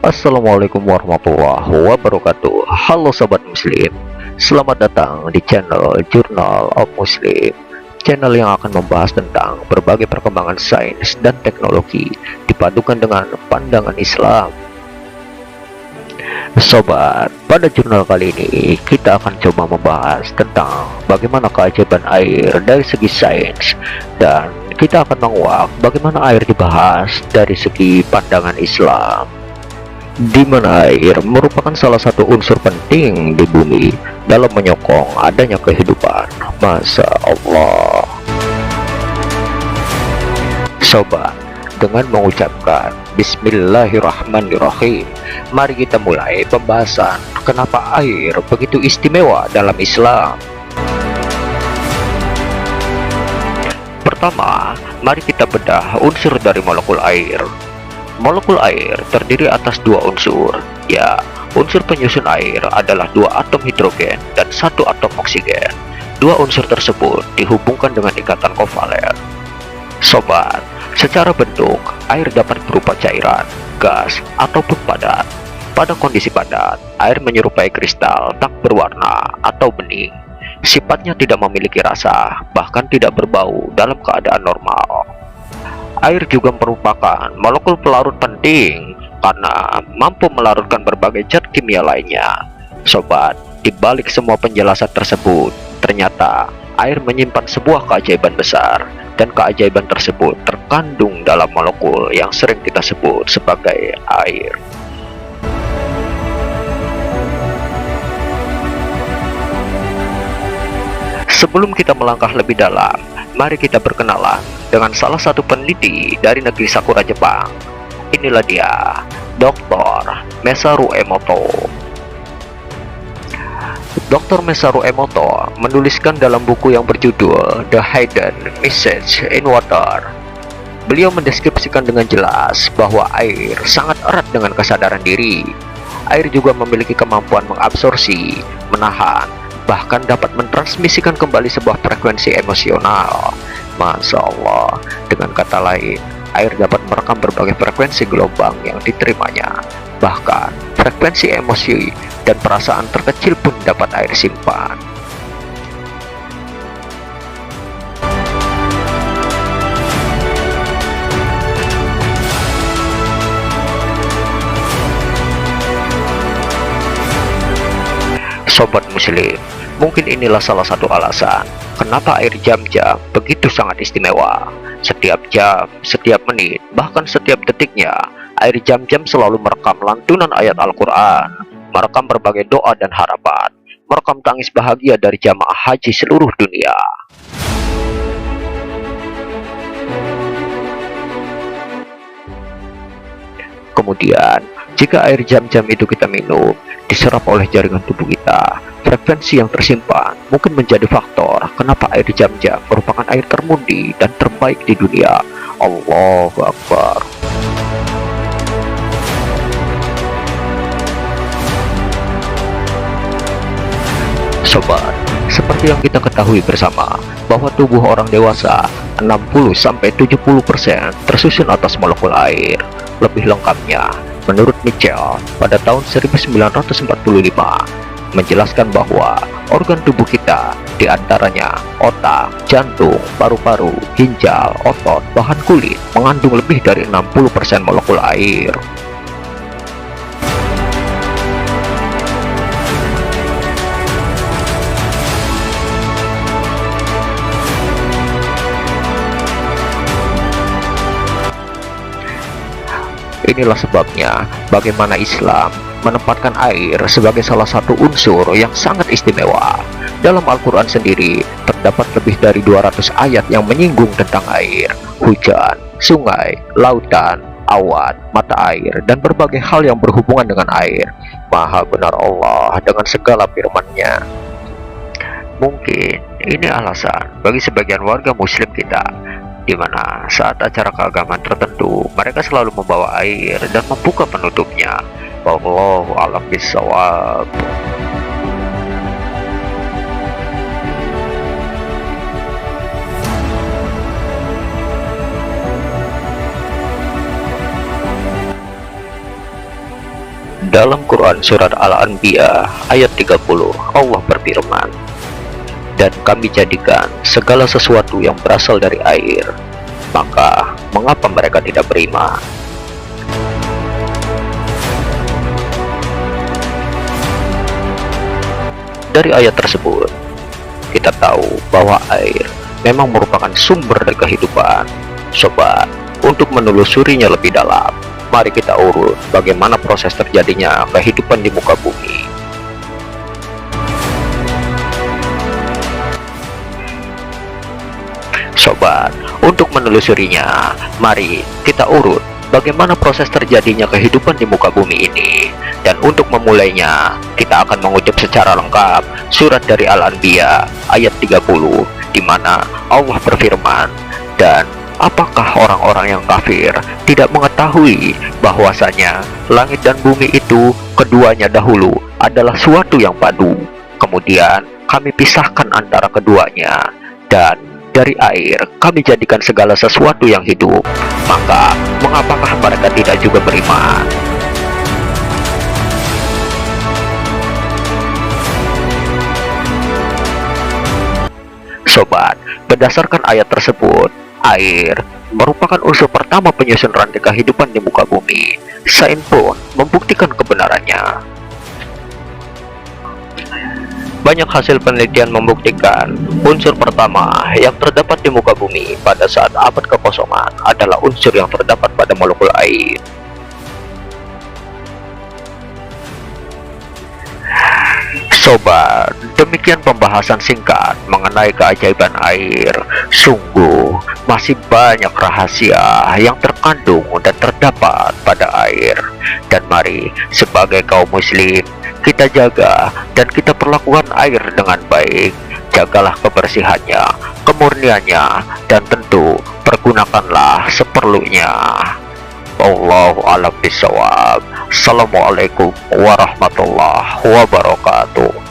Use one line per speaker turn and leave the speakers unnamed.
Assalamualaikum warahmatullahi wabarakatuh. Halo sobat muslim, selamat datang di channel Journal of Muslim, channel yang akan membahas tentang berbagai perkembangan sains dan teknologi dipadukan dengan pandangan Islam. Sobat, pada jurnal kali ini kita akan coba membahas tentang bagaimana keajaiban air dari segi sains, dan kita akan menguak bagaimana air dibahas dari segi pandangan Islam, di mana air merupakan salah satu unsur penting di bumi dalam menyokong adanya kehidupan. Masya Allah. Sobat, dengan mengucapkan Bismillahirrahmanirrahim, mari kita mulai pembahasan kenapa air begitu istimewa dalam Islam. Pertama, mari kita bedah unsur dari molekul air. Molekul air terdiri atas dua unsur. Ya, unsur penyusun air adalah dua atom hidrogen dan satu atom oksigen. Dua unsur tersebut dihubungkan dengan ikatan kovalen. Sobat, secara bentuk, air dapat berupa cairan, gas, ataupun padat. Pada kondisi padat, air menyerupai kristal tak berwarna atau bening. Sifatnya tidak memiliki rasa, bahkan tidak berbau dalam keadaan normal. Air juga merupakan molekul pelarut penting karena mampu melarutkan berbagai zat kimia lainnya. Sobat, di balik semua penjelasan tersebut, ternyata air menyimpan sebuah keajaiban besar, dan keajaiban tersebut terkandung dalam molekul yang sering kita sebut sebagai air. Sebelum kita melangkah lebih dalam, mari kita berkenalan dengan salah satu peneliti dari negeri Sakura, Jepang. Inilah dia, Dr. Masaru Emoto. Dr. Masaru Emoto menuliskan dalam buku yang berjudul The Hidden Message in Water. Beliau mendeskripsikan dengan jelas bahwa air sangat erat dengan kesadaran diri. Air juga memiliki kemampuan mengabsorpsi, menahan, bahkan dapat mentransmisikan kembali sebuah frekuensi emosional. Masya Allah. Dengan kata lain, air dapat merekam berbagai frekuensi gelombang yang diterimanya. Bahkan, frekuensi emosi dan perasaan terkecil pun dapat air simpan. Sobat muslim, mungkin inilah salah satu alasan kenapa air Zam-Zam begitu sangat istimewa. Setiap jam, setiap menit, bahkan setiap detiknya, air Zam-Zam selalu merekam lantunan ayat Al-Quran, merekam berbagai doa dan harapan, merekam tangis bahagia dari jamaah haji seluruh dunia. Kemudian, jika air Zam-Zam itu kita minum, diserap oleh jaringan tubuh kita, frekuensi yang tersimpan mungkin menjadi faktor kenapa air Zam-Zam merupakan air termundi dan terbaik di dunia. Allahu Akbar. Sobat, seperti yang kita ketahui bersama bahwa tubuh orang dewasa 60-70% tersusun atas molekul air. Lebih lengkapnya, menurut Mitchell pada tahun 1945 menjelaskan bahwa organ tubuh kita, diantaranya otak, jantung, paru-paru, ginjal, otot, bahan kulit, mengandung lebih dari 60% molekul air. Inilah sebabnya bagaimana Islam menempatkan air sebagai salah satu unsur yang sangat istimewa. Dalam Al-Quran sendiri, terdapat lebih dari 200 ayat yang menyinggung tentang air, hujan, sungai, lautan, awan, mata air, dan berbagai hal yang berhubungan dengan air. Maha benar Allah dengan segala firman-Nya. Mungkin ini alasan bagi sebagian warga muslim kita, di mana saat acara keagamaan tertentu mereka selalu membawa air dan membuka penutupnya. Wallahu a'lam bishawab. Dalam Quran Surat Al-Anbiya ayat 30, Allah berfirman, "Dan kami jadikan segala sesuatu yang berasal dari air, maka mengapa mereka tidak beriman?" Dari ayat tersebut, kita tahu bahwa air memang merupakan sumber dari kehidupan. Sobat, untuk menelusurinya lebih dalam, mari kita urut bagaimana proses terjadinya kehidupan di muka bumi. Sobat, untuk menelusurinya, mari kita urut bagaimana proses terjadinya kehidupan di muka bumi ini. Dan untuk memulainya, kita akan mengucap secara lengkap surat dari Al-Anbiya ayat 30, di mana Allah berfirman, "Dan apakah orang-orang yang kafir tidak mengetahui bahwasanya langit dan bumi itu keduanya dahulu adalah suatu yang padu. Kemudian kami pisahkan antara keduanya, dan dari air kami jadikan segala sesuatu yang hidup. Maka mengapakah mereka tidak juga beriman?" Sobat, berdasarkan ayat tersebut, air merupakan unsur pertama penyusun rantai kehidupan di muka bumi. Sains pun membuktikan kebenarannya. Banyak hasil penelitian membuktikan unsur pertama yang terdapat di muka bumi pada saat abad kekosongan adalah unsur yang terdapat pada molekul air. Sobat, demikian pembahasan singkat mengenai keajaiban air. Sungguh, masih banyak rahasia yang terkandung dan terdapat pada air. Dan mari, sebagai kaum muslim, kita jaga dan kita perlakukan air dengan baik. Jagalah kebersihannya, kemurniannya, dan tentu pergunakanlah seperlunya. Wallahu a'lam bishawab. Assalamualaikum warahmatullahi wabarakatuh.